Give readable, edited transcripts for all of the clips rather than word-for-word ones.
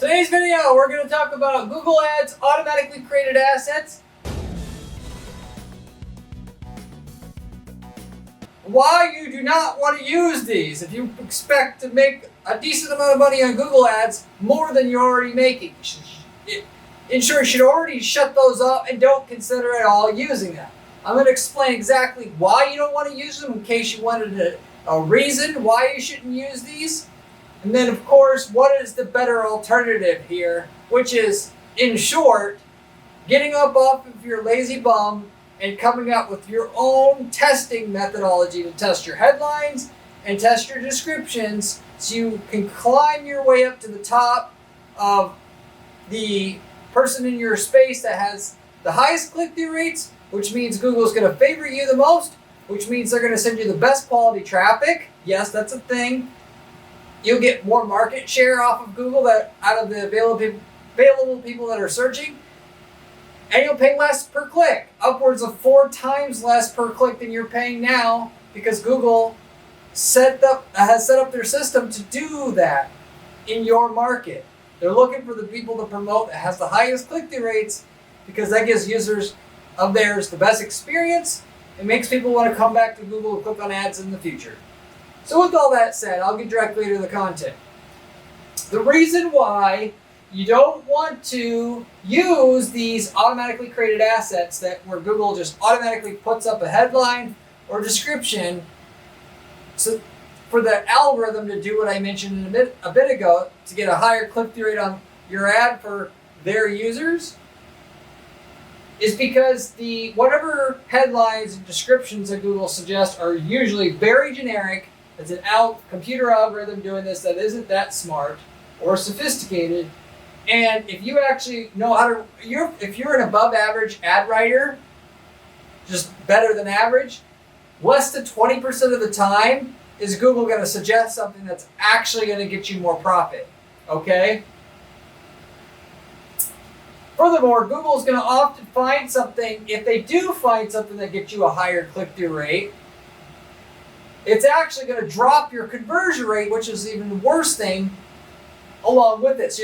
Today's video, we're going to talk about Google Ads automatically created assets, why you do not want to use these if you expect to make a decent amount of money on Google Ads, more than you're already making. Ensure you should already shut those up and don't consider at all using them. I'm going to explain exactly why you don't want to use them in case you wanted a reason why you shouldn't use these. And then, of course, what is the better alternative here, which is, in short, getting up off of your lazy bum and coming up with your own testing methodology to test your headlines and test your descriptions so you can climb your way up to the top of the person in your space that has the highest click-through rates, which means Google is going to favor you the most, which means they're going to send you the best quality traffic. Yes, that's a thing. You'll get more market share off of Google out of the available people that are searching. And you'll pay less per click, upwards of 4 times less per click than you're paying now, because Google has set up their system to do that in your market. They're looking for the people to promote that has the highest click-through rates, because that gives users of theirs the best experience. It makes people want to come back to Google and click on ads in the future. So with all that said, I'll get directly to the content. The reason why you don't want to use these automatically created assets where Google just automatically puts up a headline or description so for the algorithm to do what I mentioned a bit ago to get a higher click-through rate on your ad for their users is because whatever headlines and descriptions that Google suggests are usually very generic. It's an computer algorithm doing this that isn't that smart or sophisticated. And if you actually know how to, if you're an above average ad writer, just better than average, less than 20% of the time is Google going to suggest something that's actually going to get you more profit. Okay? Furthermore, Google is going to often find something, if they do find something that gets you a higher click-through rate, it's actually going to drop your conversion rate, which is even the worst thing, along with it. So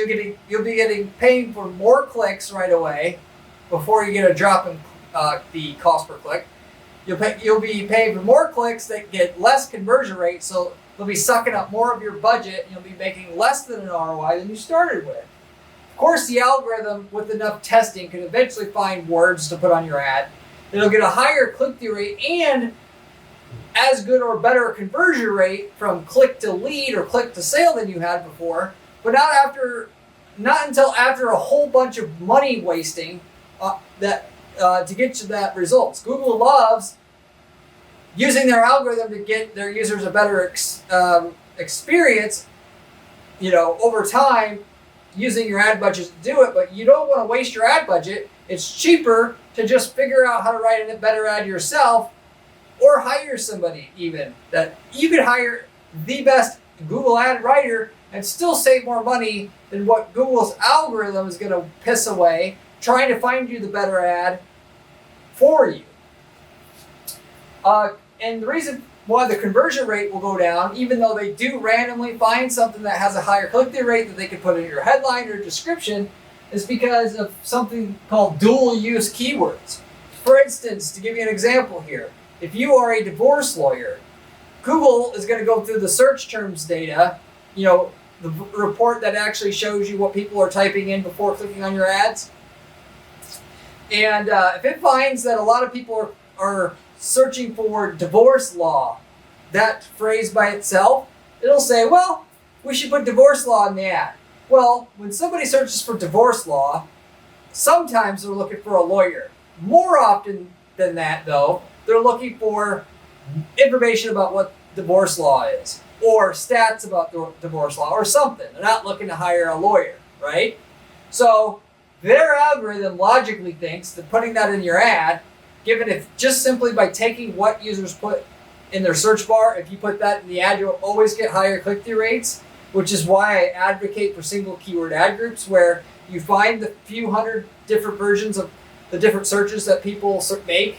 you'll be paying for more clicks right away before you get a drop in the cost per click. You'll be paying for more clicks that get less conversion rate, so they'll be sucking up more of your budget, and you'll be making less than an ROI than you started with. Of course, the algorithm, with enough testing, can eventually find words to put on your ad. It'll get a higher click-through rate and as good or better conversion rate from click to lead or click to sale than you had before, but not until after a whole bunch of money wasting to get to that results. Google loves using their algorithm to get their users a better experience, over time, using your ad budget to do it, but you don't want to waste your ad budget. It's cheaper to just figure out how to write a better ad yourself, or hire somebody even. That you could hire the best Google ad writer and still save more money than what Google's algorithm is going to piss away trying to find you the better ad for you. And the reason why the conversion rate will go down, even though they do randomly find something that has a higher click-through rate that they can put in your headline or description, is because of something called dual-use keywords. For instance, to give you an example here, if you are a divorce lawyer, Google is going to go through the search terms data, the report that actually shows you what people are typing in before clicking on your ads. And if it finds that a lot of people are searching for divorce law, that phrase by itself, it'll say, well, we should put divorce law in the ad. Well, when somebody searches for divorce law, sometimes they're looking for a lawyer. More often than that, though, they're looking for information about what divorce law is, or stats about divorce law, or something. They're not looking to hire a lawyer, right? So their algorithm logically thinks that putting that in your ad, given if just simply by taking what users put in their search bar, if you put that in the ad, you'll always get higher click-through rates, which is why I advocate for single keyword ad groups, where you find the few hundred different versions of the different searches that people make,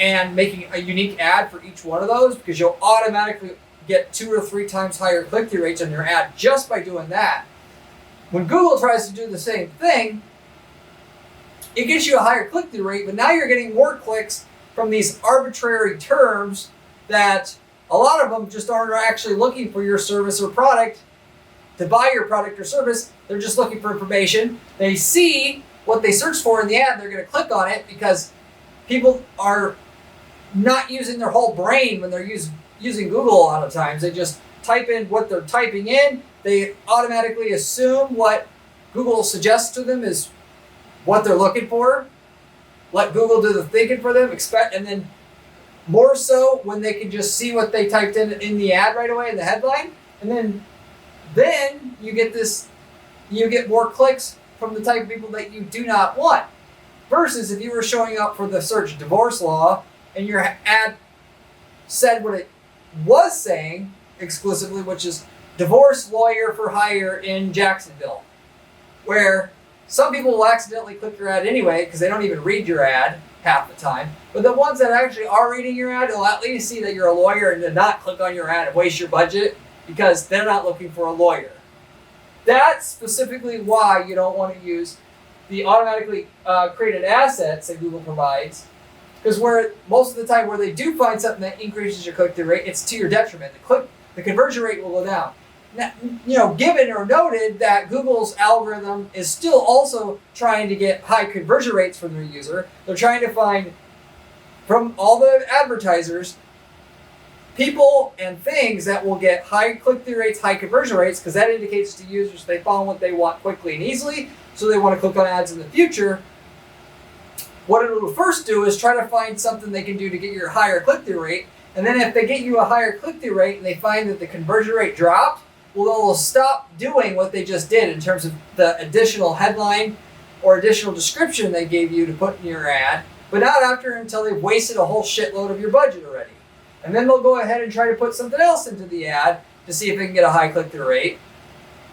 and making a unique ad for each one of those, because you'll automatically get 2 or 3 times higher click-through rates on your ad just by doing that. when Google tries to do the same thing, it gets you a higher click-through rate, but now you're getting more clicks from these arbitrary terms that a lot of them just aren't actually looking for your service or product to buy your product or service. They're just looking for information. They see what they search for in the ad, they're going to click on it because people are not using their whole brain when they're using Google a lot of times. They just type in what they're typing in. They automatically assume what Google suggests to them is what they're looking for. Let Google do the thinking for them. And then more so when they can just see what they typed in the ad right away in the headline. And then you get more clicks from the type of people that you do not want. Versus if you were showing up for the search divorce law and your ad said what it was saying exclusively, which is divorce lawyer for hire in Jacksonville, where some people will accidentally click your ad anyway because they don't even read your ad half the time. But the ones that actually are reading your ad will at least see that you're a lawyer and to not click on your ad and waste your budget because they're not looking for a lawyer. That's specifically why you don't want to use the automatically created assets that Google provides, because where most of the time where they do find something that increases your click-through rate, it's to your detriment. The conversion rate will go down. Now, given or noted that Google's algorithm is still also trying to get high conversion rates from their user. They're trying to find from all the advertisers people and things that will get high click-through rates, high conversion rates, because that indicates to users they found what they want quickly and easily, so they want to click on ads in the future. What it will first do is try to find something they can do to get your higher click-through rate, and then if they get you a higher click-through rate and they find that the conversion rate dropped, well, they'll stop doing what they just did in terms of the additional headline or additional description they gave you to put in your ad, but not after until they've wasted a whole shitload of your budget already. And then they'll go ahead and try to put something else into the ad to see if they can get a high click-through rate.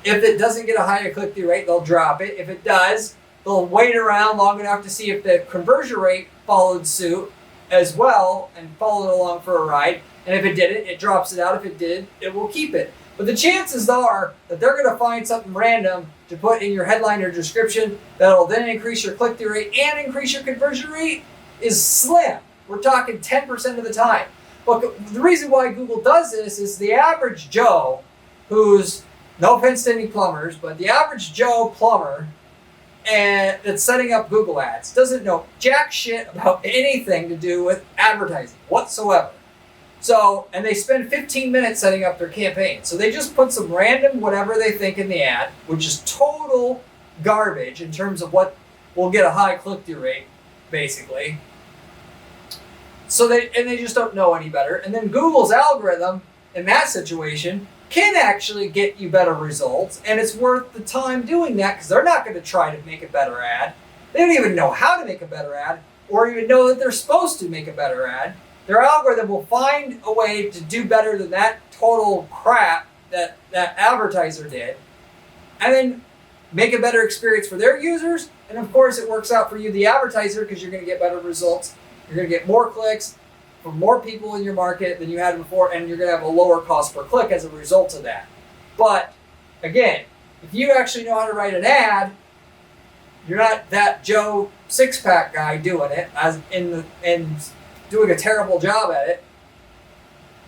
If it doesn't get a higher click-through rate, they'll drop it. If it does, they'll wait around long enough to see if the conversion rate followed suit as well and followed along for a ride. And if it didn't, it drops it out. If it did, it will keep it. But the chances are that they're going to find something random to put in your headline or description that'll then increase your click-through rate and increase your conversion rate is slim. We're talking 10% of the time. But the reason why Google does this is the average Joe, who's, no offense to any plumbers, but the average Joe plumber that's setting up Google ads doesn't know jack shit about anything to do with advertising whatsoever. So, and they spend 15 minutes setting up their campaign. So they just put some random whatever they think in the ad, which is total garbage in terms of what will get a high click-through rate, basically. So they just don't know any better. And then Google's algorithm in that situation can actually get you better results, and it's worth the time doing that because they're not going to try to make a better ad. They don't even know how to make a better ad or even know that they're supposed to make a better ad. Their algorithm will find a way to do better than that total crap that advertiser did, and then make a better experience for their users. And of course, it works out for you, the advertiser, because you're going to get better results. You're going to get more clicks from more people in your market than you had before, and you're going to have a lower cost per click as a result of that. But again, if you actually know how to write an ad, you're not that Joe six-pack guy doing it and doing a terrible job at it.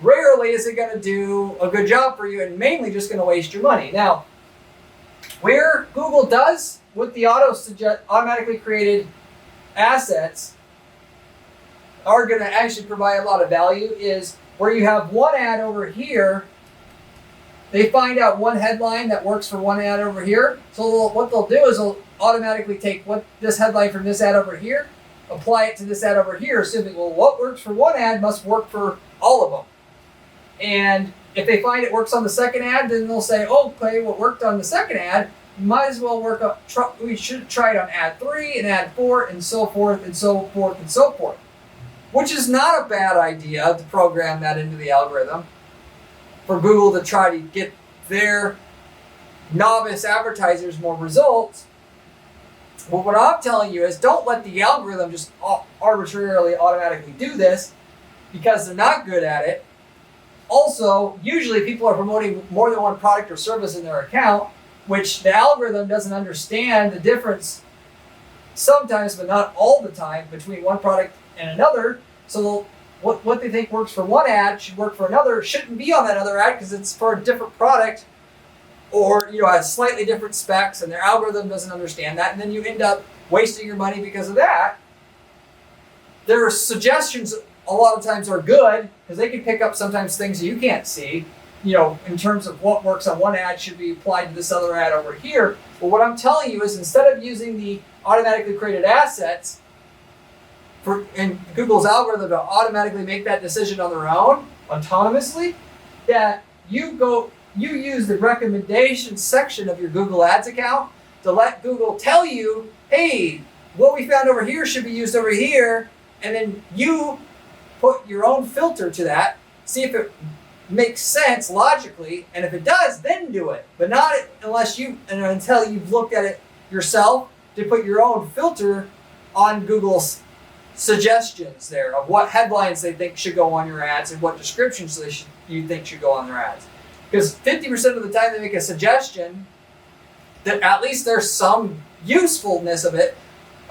Rarely is it going to do a good job for you, and mainly just going to waste your money. Now, where Google does with the automatically created assets are going to actually provide a lot of value is where you have one ad over here. They find out one headline that works for one ad over here. So what they'll do is they'll automatically take this headline from this ad over here, apply it to this ad over here, assuming, well, what works for one ad must work for all of them. And if they find it works on the second ad, then they'll say, okay, what worked on the second ad might as well work on, we should try it on ad 3 and ad 4 and so forth and so forth and so forth. Which is not a bad idea to program that into the algorithm for Google to try to get their novice advertisers more results. But what I'm telling you is don't let the algorithm just arbitrarily automatically do this because they're not good at it. Also, usually people are promoting more than one product or service in their account. which the algorithm doesn't understand the difference sometimes, but not all the time, between one product and another. So what they think works for one ad should work for another, shouldn't be on that other ad because it's for a different product, or has slightly different specs, and their algorithm doesn't understand that, and then you end up wasting your money because of that. Their suggestions a lot of times are good because they can pick up sometimes things you can't see, in terms of what works on one ad should be applied to this other ad over here. But what I'm telling you is, instead of using the automatically created assets in Google's algorithm to automatically make that decision on their own, autonomously, that you use the recommendations section of your Google Ads account to let Google tell you, hey, what we found over here should be used over here, and then you put your own filter to that, see if it makes sense logically, and if it does, then do it. But not until you've looked at it yourself to put your own filter on Google's suggestions there of what headlines they think should go on your ads and what descriptions you think should go on their ads. Because 50% of the time they make a suggestion, that at least there's some usefulness of it,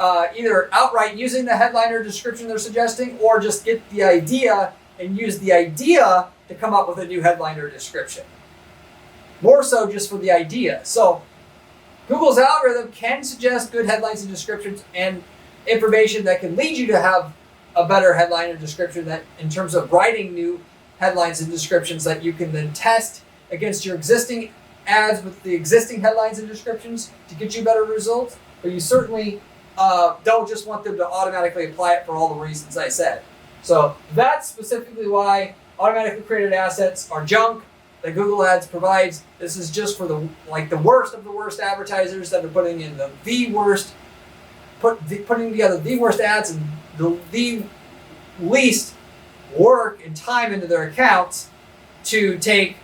either outright using the headline or description they're suggesting, or just get the idea and use the idea to come up with a new headline or description. More so just for the idea. So Google's algorithm can suggest good headlines and descriptions and information that can lead you to have a better headline or description, that in terms of writing new headlines and descriptions that you can then test against your existing ads with the existing headlines and descriptions to get you better results. But you certainly don't just want them to automatically apply it for all the reasons I said. So that's specifically why automatically created assets are junk that Google Ads provides. This is just for the worst of the worst advertisers that are putting in the worst, putting together the worst ads and the least work and time into their accounts to take,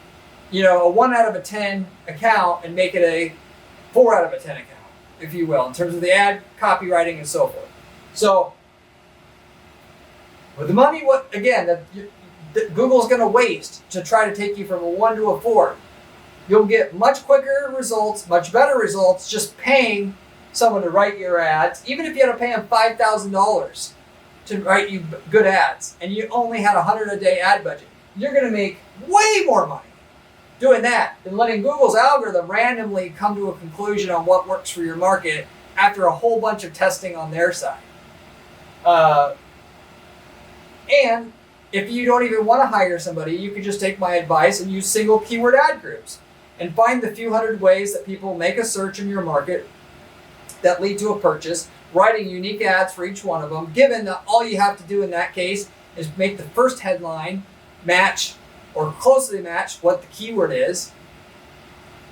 a 1 out of 10 account and make it a 4 out of 10 account, if you will, in terms of the ad copywriting and so forth. So with the money, that Google's going to waste to try to take you from a 1 to a 4, you'll get much quicker results, much better results, just paying someone to write your ads. Even if you had to pay them $5,000 to write you good ads, and you only had a $100 a day ad budget, you're going to make way more money doing that than letting Google's algorithm randomly come to a conclusion on what works for your market after a whole bunch of testing on their side. And if you don't even want to hire somebody, you can just take my advice and use single keyword ad groups and find the few hundred ways that people make a search in your market that lead to a purchase, writing unique ads for each one of them, given that all you have to do in that case is make the first headline match or closely match what the keyword is,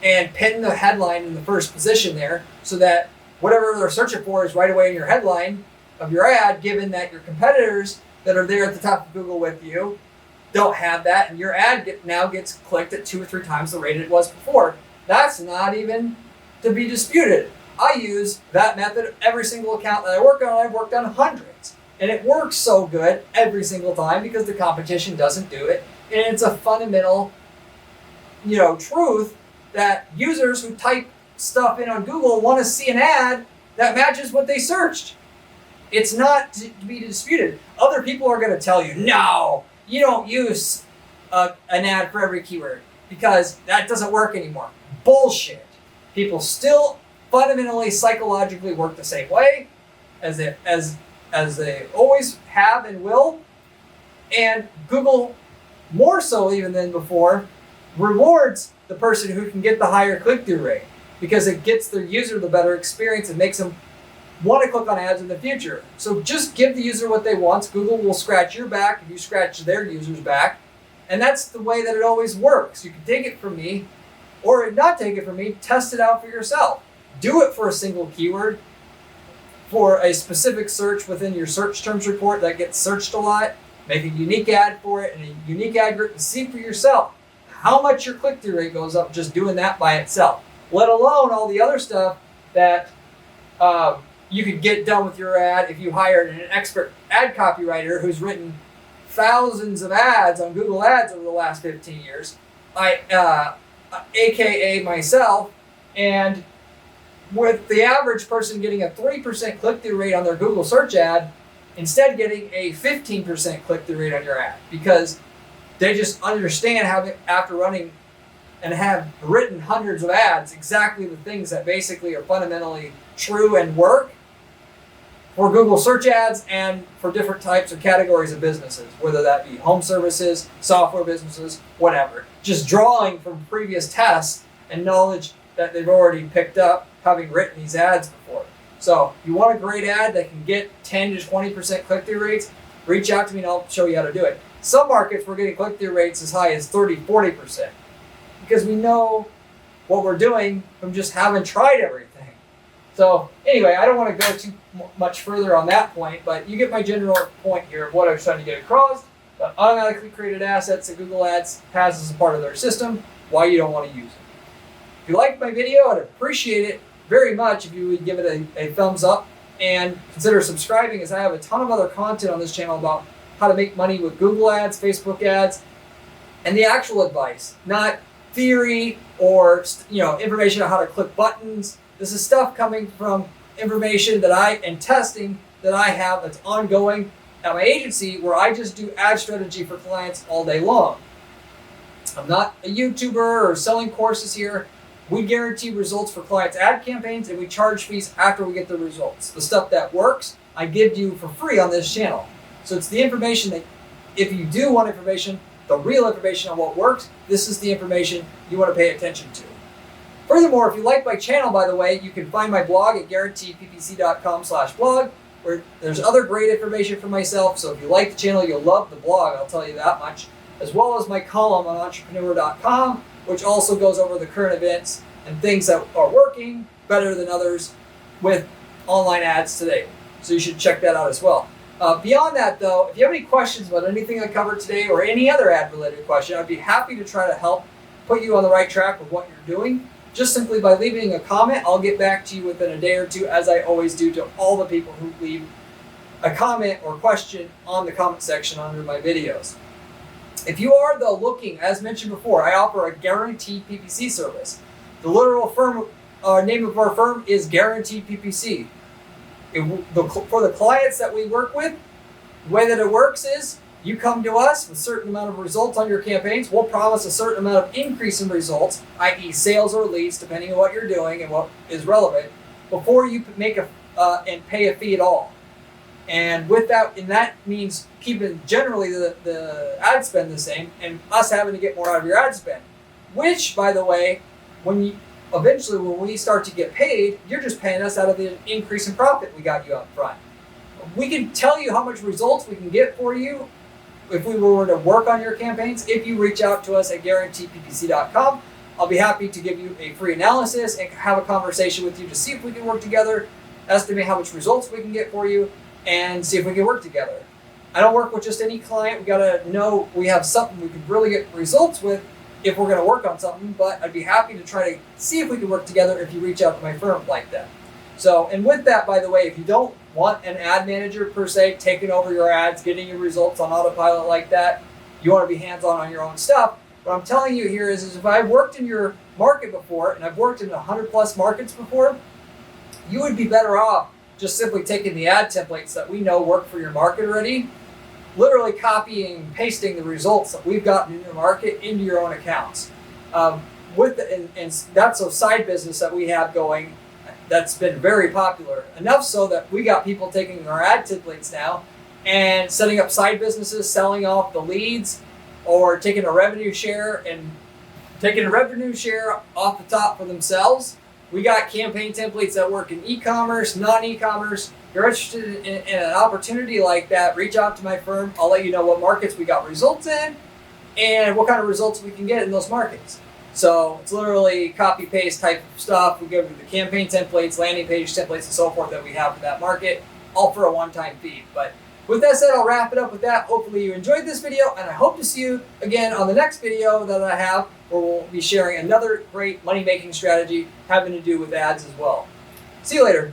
and pin the headline in the first position there so that whatever they're searching for is right away in your headline of your ad, given that your competitors that are there at the top of Google with you don't have that, and your ad now gets clicked at 2 or 3 times the rate it was before. That's not even to be disputed. I use that method every single account that I work on. I've worked on hundreds, and it works so good every single time because the competition doesn't do it. And it's a fundamental, truth that users who type stuff in on Google want to see an ad that matches what they searched. It's not to be disputed. Other people are going to tell you, no, you don't use an ad for every keyword because that doesn't work anymore. Bullshit. People still fundamentally psychologically work the same way as they always have and will. And Google, more so even than before, rewards the person who can get the higher click-through rate because it gets their user the better experience and makes them want to click on ads in the future. So just give the user what they want. Google will scratch your back if you scratch their user's back. And that's the way that it always works. You can take it from me or not take it from me, test it out for yourself. Do it for a single keyword, for a specific search within your search terms report that gets searched a lot. Make a unique ad for it and a unique ad group and see for yourself how much your click-through rate goes up just doing that by itself, let alone all the other stuff that you could get done with your ad if you hired an expert ad copywriter who's written thousands of ads on Google Ads over the last 15 years. AKA myself, And with the average person getting a 3% click-through rate on their Google search ad, instead getting a 15% click-through rate on your ad, because they just understand having, after running and have written hundreds of ads, exactly the things that basically are fundamentally true and work for Google search ads and for different types of categories of businesses, whether that be home services, software businesses, whatever. Just drawing from previous tests and knowledge that they've already picked up having written these ads before. So if you want a great ad that can get 10 to 20% click-through rates, reach out to me and I'll show you how to do it. Some markets we're getting click-through rates as high as 30, 40% because we know what we're doing from just having tried everything. So anyway, I don't want to go too much further on that point, but you get my general point here of what I was trying to get across. The automatically created assets that Google Ads has as a part of their system, why you don't want to use it. If you liked my video, I'd appreciate it very much if you would give it a thumbs up and consider subscribing, as I have a ton of other content on this channel about how to make money with Google Ads, Facebook ads, and the actual advice, not theory or information on how to click buttons. This is stuff coming from information that and testing that I have that's ongoing at my agency, where I just do ad strategy for clients all day long. I'm not a YouTuber or selling courses here. We guarantee results for clients' ad campaigns, and we charge fees after we get the results. The stuff that works, I give you for free on this channel. So it's the information that, if you do want information, the real information on what works, this is the information you want to pay attention to. Furthermore, if you like my channel, by the way, you can find my blog at guaranteeppc.com/blog, where there's other great information for myself. So if you like the channel, you'll love the blog, I'll tell you that much, as well as my column on entrepreneur.com, which also goes over the current events and things that are working better than others with online ads today. So you should check that out as well. Beyond that, though, if you have any questions about anything I covered today or any other ad-related question, I'd be happy to try to help put you on the right track with what you're doing. Just simply by leaving a comment, I'll get back to you within a day or two, as I always do to all the people who leave a comment or question on the comment section under my videos. If you are, though, looking, as mentioned before, I offer a guaranteed PPC service. The literal name of our firm is Guaranteed PPC. For the clients that we work with, the way that it works is you come to us with a certain amount of results on your campaigns. We'll promise a certain amount of increase in results, i.e. sales or leads, depending on what you're doing and what is relevant, before you make and pay a fee at all. And with that, and that means keeping generally the ad spend the same and us having to get more out of your ad spend. Which, by the way, when we start to get paid, you're just paying us out of the increase in profit we got you up front. We can tell you how much results we can get for you if we were to work on your campaigns. If you reach out to us at guaranteeppc.com, I'll be happy to give you a free analysis and have a conversation with you to see if we can work together, estimate how much results we can get for you, and see if we can work together. I don't work with just any client. We gotta know we have something we could really get results with if we're gonna work on something, but I'd be happy to try to see if we can work together if you reach out to my firm like that. So, and with that, by the way, if you don't want an ad manager per se taking over your ads, getting your results on autopilot like that, you want to be hands-on on your own stuff, what I'm telling you here is if I've worked in your market before, and I've worked in 100 plus markets before, you would be better off just simply taking the ad templates that we know work for your market already, literally copying and pasting the results that we've gotten in your market into your own accounts. And that's a side business that we have going that's been very popular, enough so that we got people taking our ad templates now and setting up side businesses, selling off the leads, or taking a revenue share off the top for themselves. We got campaign templates that work in e-commerce, non-e-commerce. If you're interested in an opportunity like that, reach out to my firm. I'll let you know what markets we got results in and what kind of results we can get in those markets. So it's literally copy-paste type of stuff. We give you the campaign templates, landing page templates, and so forth that we have for that market, all for a one-time fee. But with that said, I'll wrap it up with that. Hopefully you enjoyed this video, and I hope to see you again on the next video that I have, where we'll be sharing another great money-making strategy having to do with ads as well. See you later.